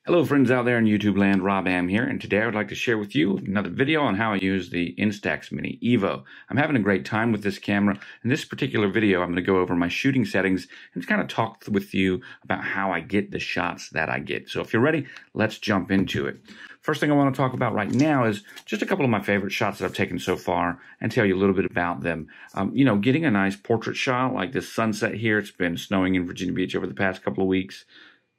Hello friends out there in YouTube land, Rob Am here, and today I would like to share with you another video on how I use the Instax Mini EVO. I'm having a great time with this camera. In this particular video, I'm going to go over my shooting settings and kind of talk with you about how I get the shots that I get. So if you're ready, let's jump into it. First thing I want to talk about right now is just a couple of my favorite shots that I've taken so far and tell you a little bit about them. Getting a nice portrait shot like this sunset here. It's been snowing in Virginia Beach over the past couple of weeks.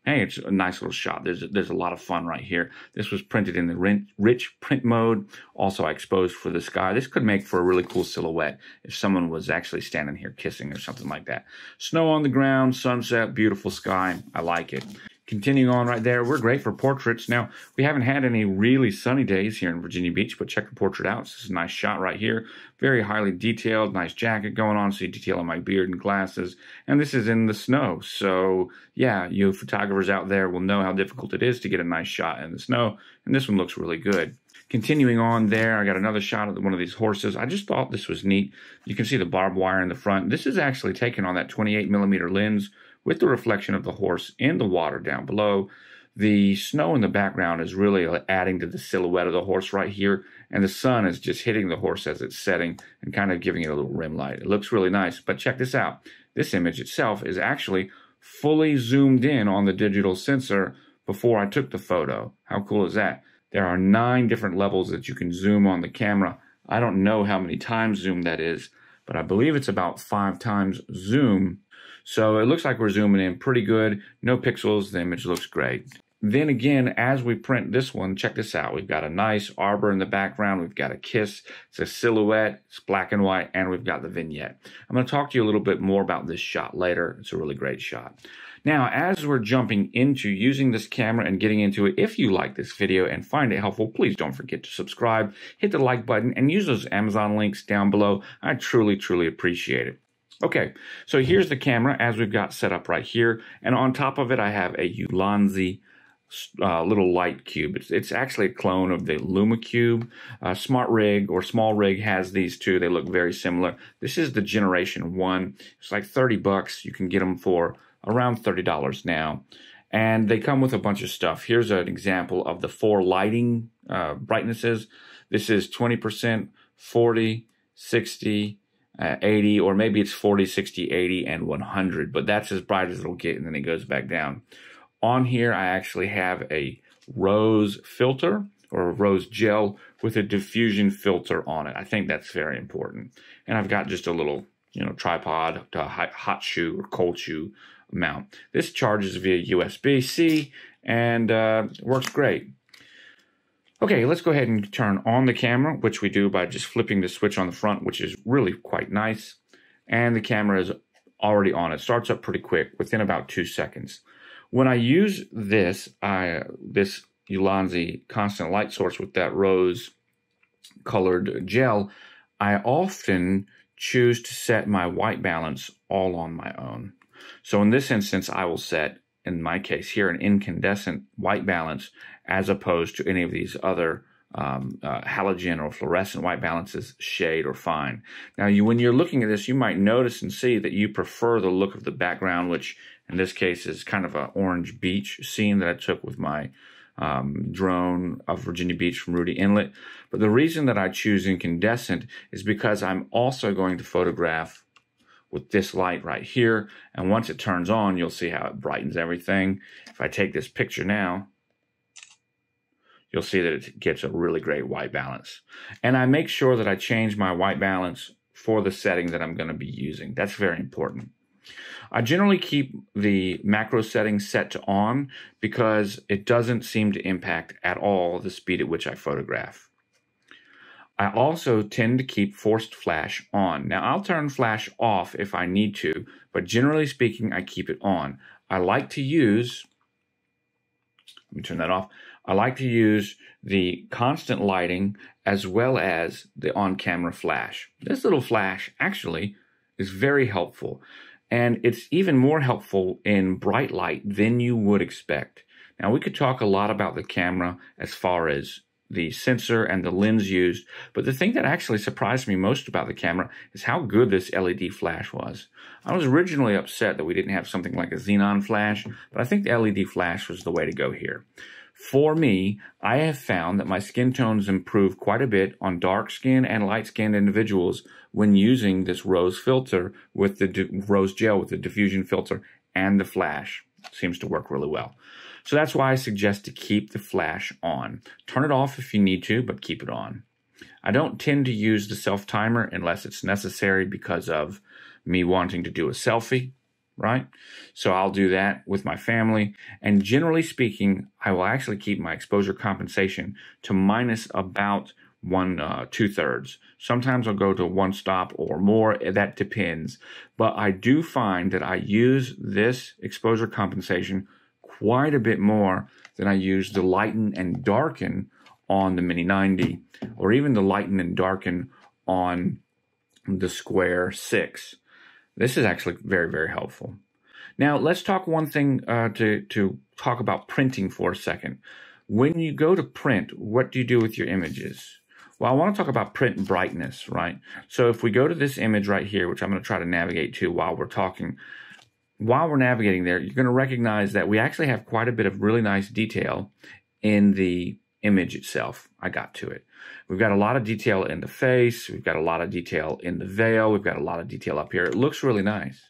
Hey, it's a nice little shot. There's a lot of fun right here. This was printed in the rich print mode. Also, I exposed for the sky. This could make for a really cool silhouette if someone was actually standing here kissing or something like that. Snow on the ground, sunset, beautiful sky. I like it. Continuing on right there, we're great for portraits. Now, we haven't had any really sunny days here in Virginia Beach, but check the portrait out. This is a nice shot right here. Very highly detailed, nice jacket going on. See detail on my beard and glasses. And this is in the snow. So, yeah, you photographers out there will know how difficult it is to get a nice shot in the snow. And this one looks really good. Continuing on there, I got another shot of one of these horses. I just thought this was neat. You can see the barbed wire in the front. This is actually taken on that 28mm lens with the reflection of the horse in the water down below. The snow in the background is really adding to the silhouette of the horse right here, and the sun is just hitting the horse as it's setting and kind of giving it a little rim light. It looks really nice, but check this out. This image itself is actually fully zoomed in on the digital sensor before I took the photo. How cool is that? There are 9 different levels that you can zoom on the camera. I don't know how many times zoom that is, but I believe it's about 5 times zoom. So it looks like we're zooming in pretty good. No pixels. The image looks great. Then again, as we print this one, check this out. We've got a nice arbor in the background. We've got a kiss. It's a silhouette. It's black and white. And we've got the vignette. I'm going to talk to you a little bit more about this shot later. It's a really great shot. Now, as we're jumping into using this camera and getting into it, if you like this video and find it helpful, please don't forget to subscribe, hit the like button, and use those Amazon links down below. I truly, truly appreciate it. Okay, so here's the camera as we've got set up right here. And on top of it, I have a Ulanzi little light cube. It's actually a clone of the Luma Cube. Smart Rig or Small Rig has these two. They look very similar. This is the Generation 1. It's like 30 bucks. You can get them for around $30 now. And they come with a bunch of stuff. Here's an example of the 4 lighting brightnesses. This is 20%, 40, 60, 80, or maybe it's 40, 60, 80, and 100, but that's as bright as it'll get, and then it goes back down. On here, I actually have a rose filter, or a rose gel, with a diffusion filter on it. I think that's very important. And I've got just a little, tripod to hot shoe or cold shoe mount. This charges via USB-C, and works great. Okay, let's go ahead and turn on the camera, which we do by just flipping the switch on the front, which is really quite nice. And the camera is already on. It starts up pretty quick, within about 2 seconds. When I use this Ulanzi constant light source with that rose-colored gel, I often choose to set my white balance all on my own. So in this instance, I will set, in my case here, an incandescent white balance as opposed to any of these other halogen or fluorescent white balances, shade or fine. Now, when you're looking at this, you might notice and see that you prefer the look of the background, which in this case is kind of an orange beach scene that I took with my drone of Virginia Beach from Rudy Inlet. But the reason that I choose incandescent is because I'm also going to photograph with this light right here. And once it turns on, you'll see how it brightens everything. If I take this picture now, you'll see that it gets a really great white balance. And I make sure that I change my white balance for the setting that I'm going to be using. That's very important. I generally keep the macro settings set to on because it doesn't seem to impact at all the speed at which I photograph. I also tend to keep forced flash on. Now, I'll turn flash off if I need to, but generally speaking, I keep it on. I like to use, let me turn that off. I like to use the constant lighting as well as the on-camera flash. This little flash actually is very helpful, and it's even more helpful in bright light than you would expect. Now, we could talk a lot about the camera as far as the sensor and the lens used. But the thing that actually surprised me most about the camera is how good this LED flash was. I was originally upset that we didn't have something like a xenon flash, but I think the LED flash was the way to go here. For me, I have found that my skin tones improve quite a bit on dark skin and light skinned individuals when using this rose filter with the rose gel with the diffusion filter and the flash. It seems to work really well. So that's why I suggest to keep the flash on. Turn it off if you need to, but keep it on. I don't tend to use the self timer unless it's necessary because of me wanting to do a selfie, right? So I'll do that with my family. And generally speaking, I will actually keep my exposure compensation to minus about 2/3. Sometimes I'll go to 1 stop or more. That depends. But I do find that I use this exposure compensation quite a bit more than I use the lighten and darken on the Mini 90, or even the lighten and darken on the Square 6. This is actually very, very helpful. Now, let's talk one thing to talk about printing for a second. When you go to print, what do you do with your images? Well, I want to talk about print brightness, right? So if we go to this image right here, which I'm going to try to navigate to while we're talking, while we're navigating there, you're going to recognize that we actually have quite a bit of really nice detail in the image itself. I got to it. We've got a lot of detail in the face. We've got a lot of detail in the veil. We've got a lot of detail up here. It looks really nice.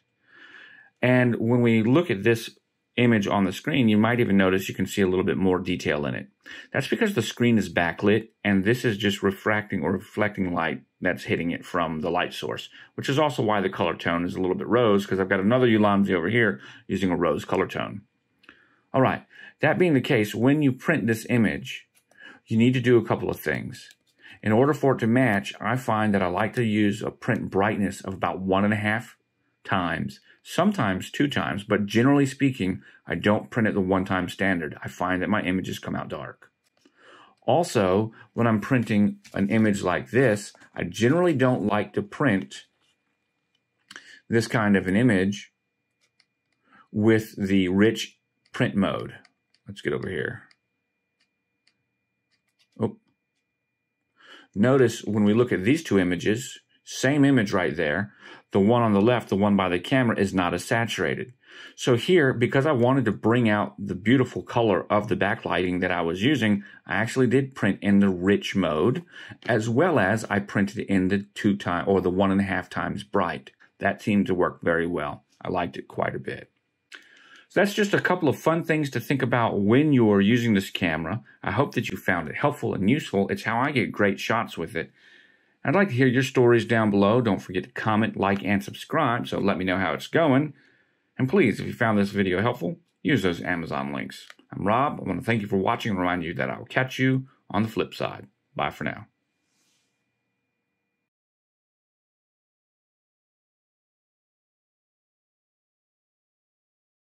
And when we look at this image on the screen, you might even notice you can see a little bit more detail in it. That's because the screen is backlit, and this is just refracting or reflecting light that's hitting it from the light source, which is also why the color tone is a little bit rose, because I've got another Ulanzi over here using a rose color tone. All right, that being the case, when you print this image, you need to do a couple of things. In order for it to match, I find that I like to use a print brightness of about 1.5 times, sometimes 2 times, but generally speaking, I don't print at the 1-time standard. I find that my images come out dark. Also, when I'm printing an image like this, I generally don't like to print this kind of an image with the rich print mode. Let's get over here. Oh. Notice when we look at these 2 images, same image right there, the one on the left, the one by the camera, is not as saturated. So here, because I wanted to bring out the beautiful color of the backlighting that I was using, I actually did print in the rich mode, as well as I printed in the 2 times or the 1.5 times bright. That seemed to work very well. I liked it quite a bit. So that's just a couple of fun things to think about when you're using this camera. I hope that you found it helpful and useful. It's how I get great shots with it. I'd like to hear your stories down below. Don't forget to comment, like, and subscribe, so let me know how it's going. And please, if you found this video helpful, use those Amazon links. I'm Rob. I want to thank you for watching and remind you that I will catch you on the flip side. Bye for now.